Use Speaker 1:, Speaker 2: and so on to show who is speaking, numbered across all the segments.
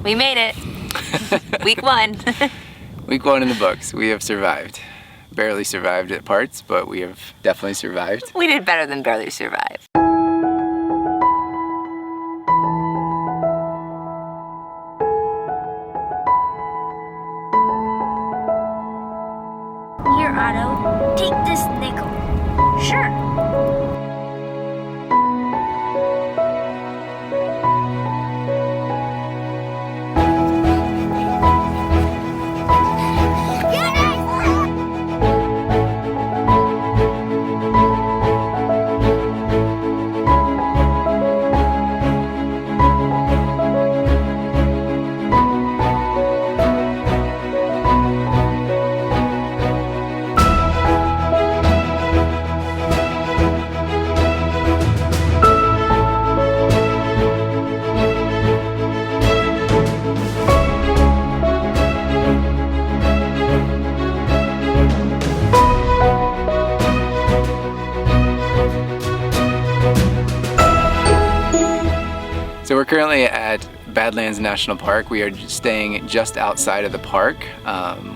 Speaker 1: We made it. Week 1.
Speaker 2: Week 1 in the books. We have survived. Barely survived at parts, but we have definitely survived.
Speaker 1: We did better than barely survive.
Speaker 3: Here, Otto. Take this nickel. Sure.
Speaker 2: So we're currently at Badlands National Park. We are staying just outside of the park.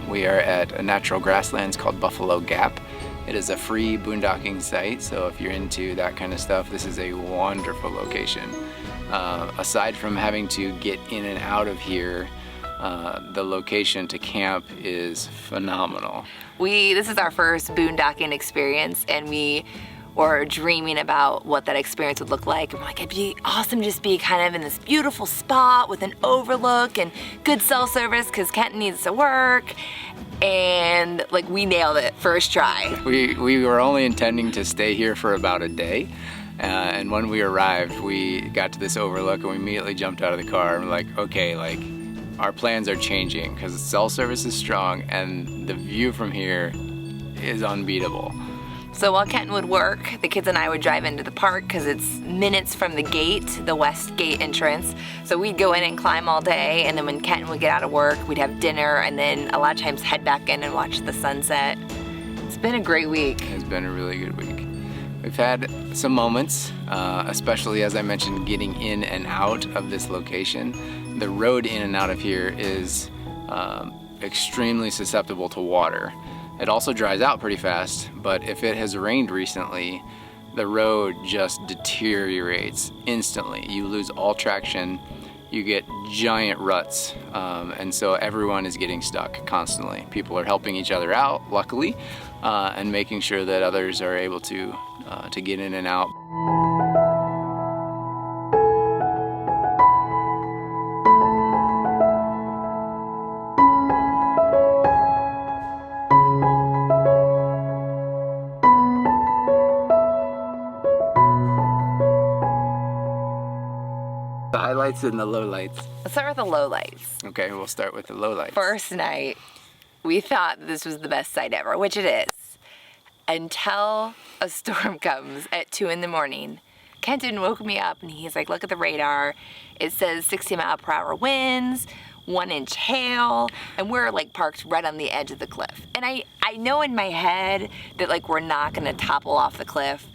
Speaker 2: We are at a natural grasslands called Buffalo Gap. It is a free boondocking site, so if you're into that kind of stuff, this is a wonderful location. Aside from having to get in and out of here, the location to camp is phenomenal.
Speaker 1: This is our first boondocking experience, and we were dreaming about what that experience would look like. And we're like, it'd be awesome just be kind of in this beautiful spot with an overlook and good cell service because Kenton needs to work. And like, we nailed it first try.
Speaker 2: We were only intending to stay here for about a day. And when we arrived, we got to this overlook and we immediately jumped out of the car and we're like, okay, like our plans are changing because the cell service is strong and the view from here is unbeatable.
Speaker 1: So while Kenton would work, the kids and I would drive into the park because it's minutes from the gate, the west gate entrance. So we'd go in and climb all day, and then when Kenton would get out of work, we'd have dinner and then a lot of times head back in and watch the sunset. It's been a great week.
Speaker 2: It's been a really good week. We've had some moments, especially as I mentioned, getting in and out of this location. The road in and out of here is extremely susceptible to water. It also dries out pretty fast, but if it has rained recently, the road just deteriorates instantly. You lose all traction, you get giant ruts, and so everyone is getting stuck constantly. People are helping each other out, luckily, and making sure that others are able to get in and out. The highlights and the lowlights.
Speaker 1: Let's start with the lowlights.
Speaker 2: Okay, we'll start with the lowlights.
Speaker 1: First night, we thought this was the best sight ever, which it is. Until a storm comes at 2 in the morning. Kenton woke me up and he's like, look at the radar. It says 60-mile-per-hour winds, 1-inch hail, and we're like parked right on the edge of the cliff. And I know in my head that like we're not gonna topple off the cliff,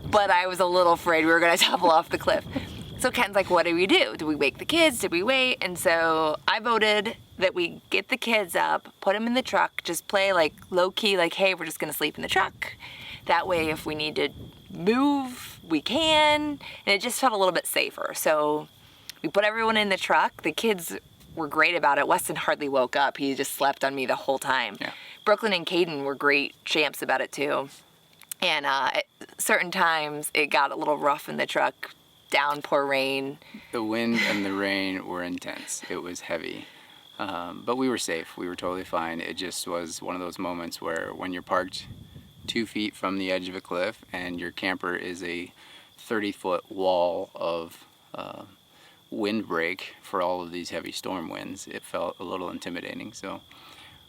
Speaker 1: but I was a little afraid we were gonna topple off the cliff. So Ken's like, what do we do? Do we wake the kids? Did we wait? And so I voted that we get the kids up, put them in the truck, just play like low key, like, hey, we're just gonna sleep in the truck. That way, if we need to move, we can. And it just felt a little bit safer. So we put everyone in the truck. The kids were great about it. Weston hardly woke up. He just slept on me the whole time. Yeah. Brooklyn and Caden were great champs about it too. And at certain times, it got a little rough in the truck. Downpour rain.
Speaker 2: The wind and the rain were intense. It was heavy. But we were safe. We were totally fine. It just was one of those moments where when you're parked 2 feet from the edge of a cliff and your camper is a 30-foot wall of windbreak for all of these heavy storm winds, it felt a little intimidating. So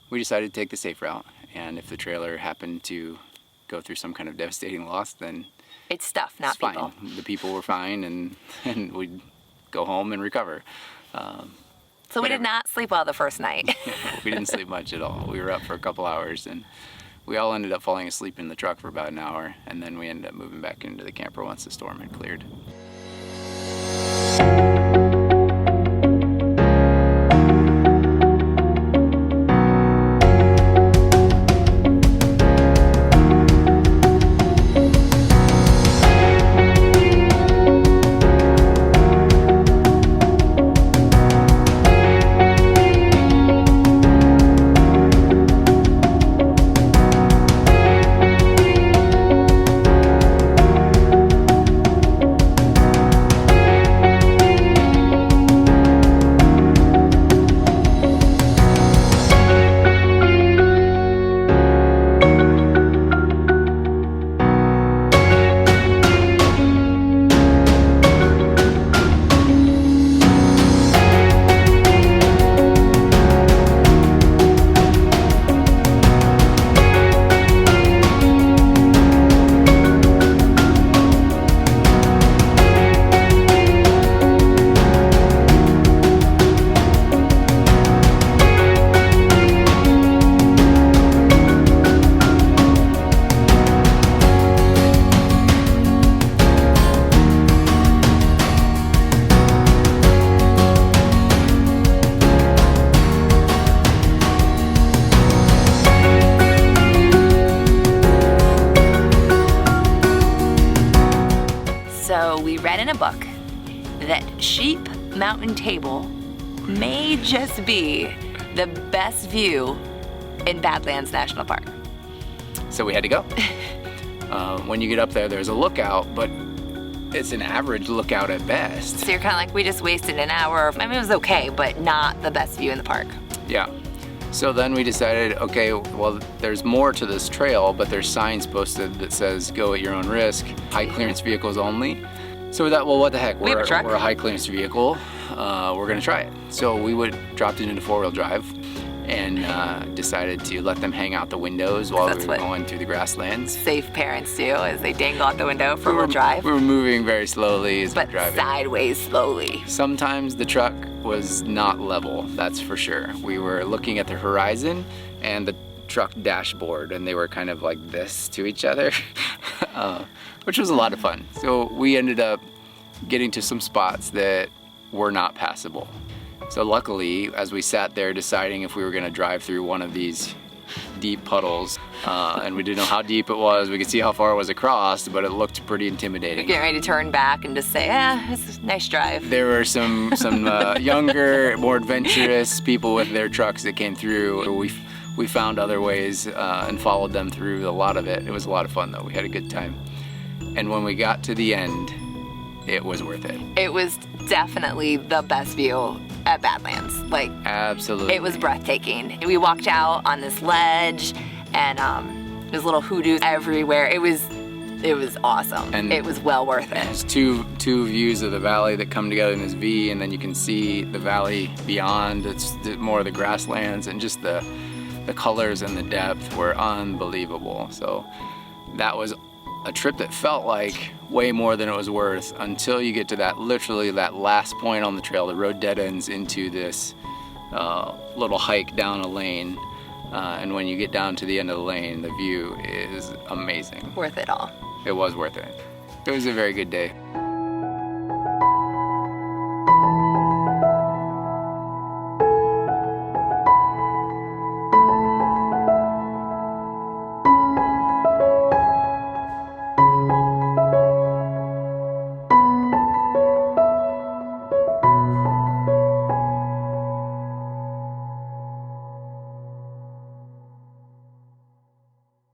Speaker 2: we decided to take the safe route. And if the trailer happened to go through some kind of devastating loss, then
Speaker 1: it's stuff, not people.
Speaker 2: Fine. The people were fine, and we'd go home and recover.
Speaker 1: So we did not sleep well the first night.
Speaker 2: We didn't sleep much at all. We were up for a couple hours, and we all ended up falling asleep in the truck for about an hour, and then we ended up moving back into the camper once the storm had cleared.
Speaker 1: a book that Sheep Mountain Table may just be the best view in Badlands National Park.
Speaker 2: So we had to go. When you get up there, there's a lookout, but it's an average lookout at best.
Speaker 1: So you're kind of like, we just wasted an hour. I mean, it was okay, but not the best view in the park.
Speaker 2: Yeah. So then we decided, okay, well, there's more to this trail, but there's signs posted that says go at your own risk, high clearance vehicles only. So we thought, well, what the heck? We're a high clearance vehicle. We're gonna try it. So we dropped it into 4-wheel drive and decided to let them hang out the windows while we were going through the grasslands.
Speaker 1: Safe parents do, as they dangle out the window for wheel drive.
Speaker 2: We were moving very slowly as
Speaker 1: but
Speaker 2: we were driving.
Speaker 1: Sideways slowly.
Speaker 2: Sometimes the truck was not level, that's for sure. We were looking at the horizon and the truck dashboard, and they were kind of like this to each other, which was a lot of fun. So we ended up getting to some spots that were not passable. So luckily, as we sat there deciding if we were gonna drive through one of these deep puddles, and we didn't know how deep it was, we could see how far it was across, but it looked pretty intimidating.
Speaker 1: Getting ready to turn back and just say, it's a nice drive.
Speaker 2: There were some younger, more adventurous people with their trucks that came through. We found other ways and followed them through a lot of it. It was a lot of fun though, we had a good time. And when we got to the end, it was worth it. It
Speaker 1: was definitely the best view at Badlands. Like,
Speaker 2: absolutely.
Speaker 1: It was breathtaking. We walked out on this ledge and there's little hoodoos everywhere. It was awesome. And it was well worth it.
Speaker 2: There's two views of the valley that come together in this V, and then you can see the valley beyond. It's more of the grasslands, and just the colors and the depth were unbelievable. So that was a trip that felt like way more than it was worth until you get to literally that last point on the trail. The road dead ends into this little hike down a lane. And when you get down to the end of the lane, the view is amazing.
Speaker 1: Worth it all.
Speaker 2: It was worth it. It was a very good day.